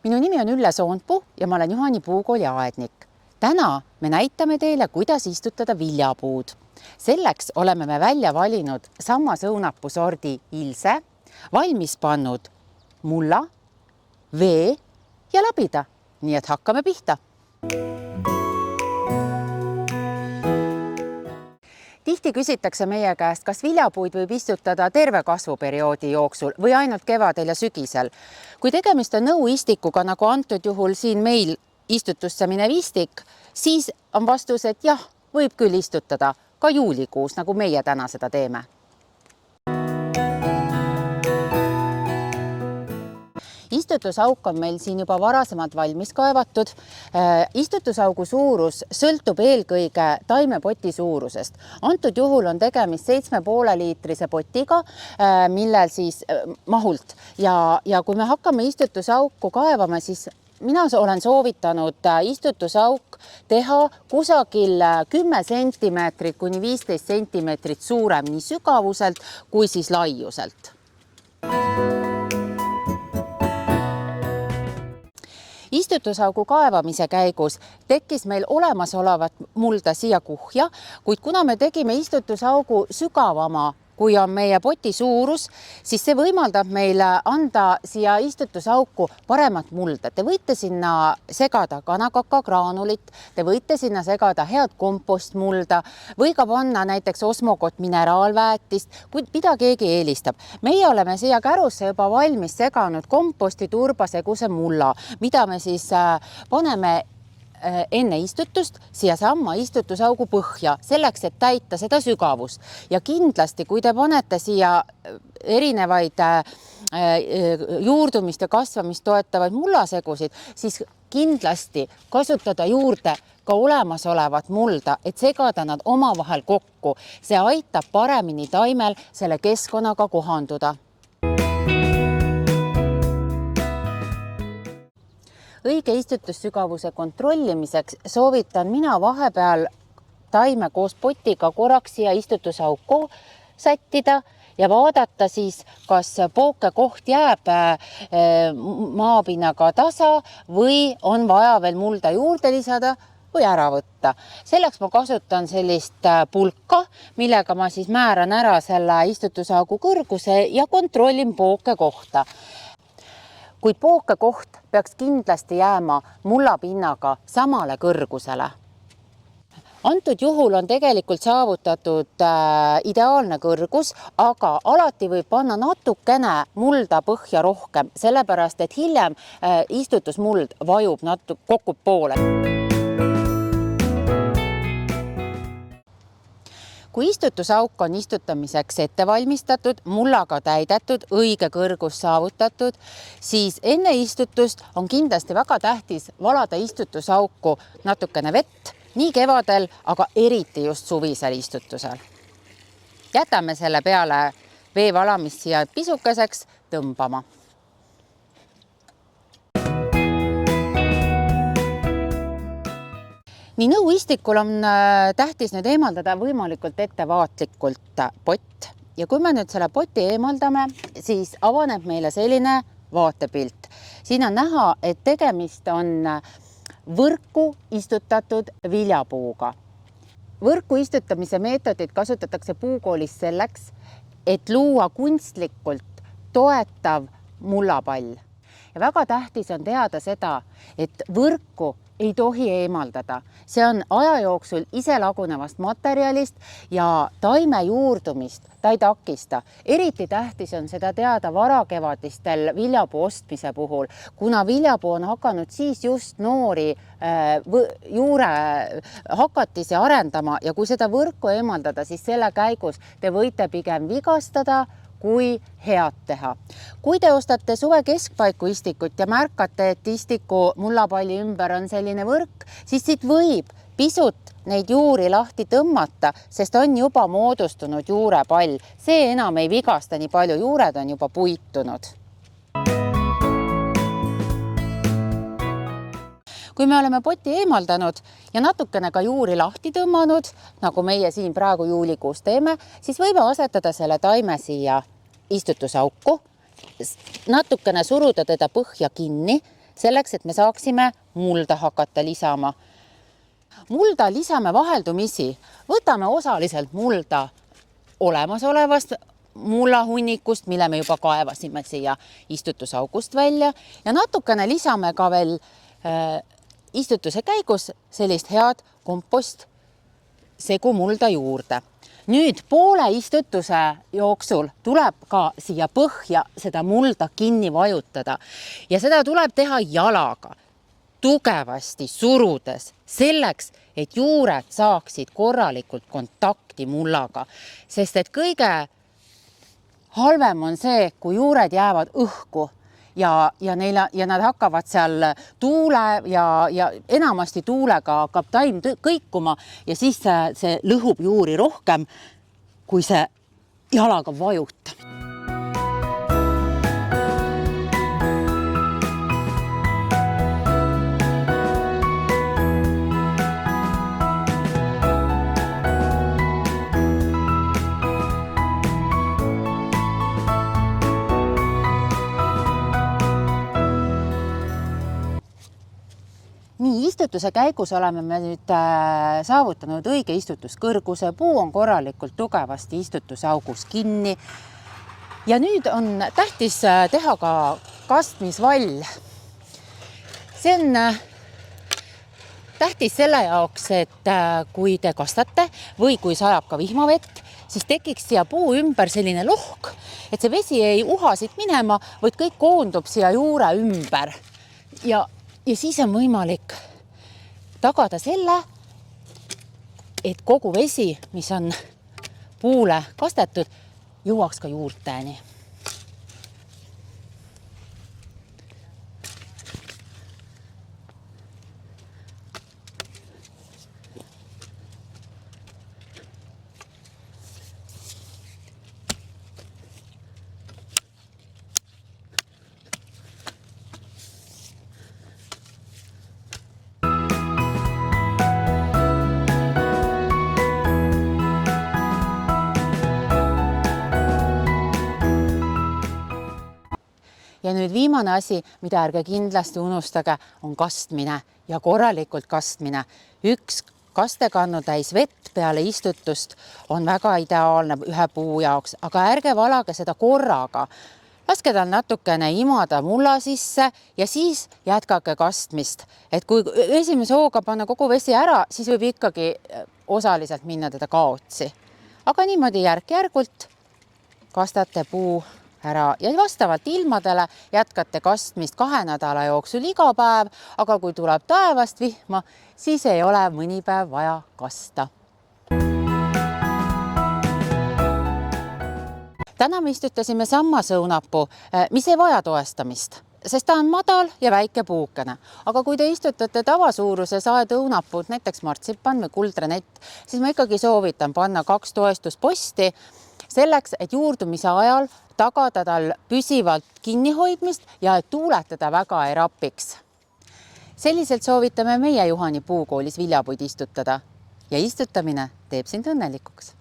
Minu nimi on Ülle Soonpuu ja ma olen Juhani puukooli aednik. Täna me näitame teile, kuidas istutada viljapuud. Selleks oleme me välja valinud sammasõunapuu sordi Ilse, valmis pannud mulla, vee ja labida. Nii et hakkame pihta. Tihti küsitakse meie käest, kas viljapuid võib istutada terve kasvuperioodi jooksul või ainult kevadel ja sügisel. Kui tegemist on nõuistikuga, nagu antud juhul siin meil istutusse minev istik, siis on vastus, et jah, võib küll istutada ka juulikuus, nagu meie täna seda teeme. Istutusauk on meil siin juba varasemalt valmis kaevatud. Istutusaugu suurus sõltub eelkõige taimepoti suurusest. Antud juhul on tegemist 7,5 liitrise potiga, millel siis mahult. Ja kui me hakkame istutusauku kaevama, siis mina olen soovitanud istutusauk teha kusagil 10 sentimeetrit kuni 15 sentimeetrit suurem nii sügavuselt kui siis laiuselt. Istutusaugu kaevamise käigus tekkis meil olemasolevat mulda siia kuhja, kuid kuna me tegime istutusaugu sügavama, kui on meie poti suurus, siis see võimaldab meile anda siia istutusauku paremat mulda. Te võite sinna segada kanakakagraanulit, te võite sinna segada head kompostmulda või ka panna näiteks osmokott mineraalväetist, kui mida keegi eelistab. Meie oleme siia kärusse juba valmis seganud komposti turbaseguse mulla, mida me siis paneme enne istutust siia samma istutusaugu põhja, selleks, et täita seda sügavust. Ja kindlasti, kui te panete siia erinevaid juurdumist ja kasvamist toetavaid mullasegusid, siis kindlasti kasutada juurde ka olemasolevat mulda, et segada nad omavahel kokku. See aitab paremini taimel selle keskkonnaga kohanduda. Õige istutussügavuse kontrollimiseks soovitan mina vahepeal taime koos potiga korraks siia istutusauku sättida ja vaadata siis, kas pookekoht jääb maapinnaga tasa või on vaja veel mulda juurde lisada või ära võtta. Selleks ma kasutan sellist pulka, millega ma siis määran ära selle istutusaugu kõrguse ja kontrollin pookekohta. Kuid pookekoht peaks kindlasti jääma mullapinnaga samale kõrgusele. Antud juhul on tegelikult saavutatud ideaalne kõrgus, aga alati võib panna natukene mulda põhja rohkem, sellepärast et hiljem istutusmuld vajub kokku poole. Kui istutusauk on istutamiseks ette valmistatud, mullaga täidetud, õige kõrgus saavutatud, siis enne istutust on kindlasti väga tähtis valada istutusauku natukene vett, nii kevadel, aga eriti just suvisel istutusel. Jätame selle peale vee valamist siia pisukeseks tõmbama. Nii nõuistikul on tähtis nüüd eemaldada võimalikult ettevaatlikult pott. Ja kui me nüüd selle poti eemaldame, siis avaneb meile selline vaatepilt. Siin on näha, et tegemist on võrku istutatud viljapuuga. Võrku istutamise meetodit kasutatakse puukoolis selleks, et luua kunstlikult toetav mullapall. Ja väga tähtis on teada seda, et võrku ei tohi eemaldada. See on aja jooksul ise lagunevast materjalist ja taime juurdumist ta ei takista. Eriti tähtis on seda teada varakevadistel viljapuu ostmise puhul, kuna viljapuu on hakanud siis just noori juure hakatisi arendama ja kui seda võrku eemaldada, siis selle käigus te võite pigem vigastada kui head teha. Kui te ostate suve keskpaiku istikut ja märkate, et istiku mullapalli ümber on selline võrk, siis siit võib pisut neid juuri lahti tõmmata, sest on juba moodustunud juurepall. See enam ei vigasta nii palju, juured on juba puitunud. kui me oleme poti eemaldanud ja natukene ka juuri lahti tõmmanud, nagu meie siin praegu juulikuus teeme, siis võime asetada selle taime siia istutusauku, natukene suruda teda põhja kinni, selleks, et me saaksime mulda hakata lisama. Mulda lisame vaheldumisi, võtame osaliselt mulda olemasolevast mullahunnikust, mille me juba kaevasime siia istutusaugust välja ja natukene lisame ka veel istutuse käigus sellist head kompost segumulda juurde. Nüüd poole istutuse jooksul tuleb ka siia põhja seda mulda kinni vajutada ja seda tuleb teha jalaga, tugevasti surudes, selleks, et juured saaksid korralikult kontakti mullaga, sest et kõige halvem on see, kui juured jäävad õhku ja nad hakkavad seal tuule ja enamasti tuulega hakkab taim kõikuma ja siis see lõhub juuri rohkem, kui see jalaga vajutab. Nii, istutuse käigus oleme me nüüd saavutanud õige istutuskõrguse, puu on korralikult tugevasti istutusaugus kinni ja nüüd on tähtis teha ka kastmisvall. See on tähtis selle jaoks, et kui te kastate või kui sajab ka vihmavett, siis tekiks siia puu ümber selline lohk, et see vesi ei uha siit minema, vaid kõik koondub siia juure ümber ja siis on võimalik tagada selle, et kogu vesi, mis on puule kastetud, jõuaks ka juurteni. Ja nüüd viimane asi, mida ärge kindlasti unustage, on kastmine ja korralikult kastmine. Üks kastekannu täis vett peale istutust on väga ideaalne ühe puu jaoks, aga ärge valage seda korraga. Laske tal natukene imada mulla sisse ja siis jätkake kastmist. Et kui esimese hooga panna kogu vesi ära, siis võib ikkagi osaliselt minna teda kaotsi. Aga niimoodi järk-järgult kastate puu ära ja vastavalt ilmadele jätkate kastmist 2 nädala jooksul iga päev, aga kui tuleb taevast vihma, siis ei ole mõni päev vaja kasta. Täna me istutasime sammasõunapuu, mis ei vaja toestamist, sest ta on madal ja väike puukene. Aga kui te istutate tavasuuruse saedõunapuud, näiteks martsipan või kuldrenett, siis ma ikkagi soovitan panna 2 toestusposti selleks, et juurdumise ajal tagada tal püsivalt kinnihoidmist ja et tuuletada väga ei rapiks. Selliselt soovitame meie Juhani puukoolis viljapud istutada ja istutamine teeb sind õnnelikuks.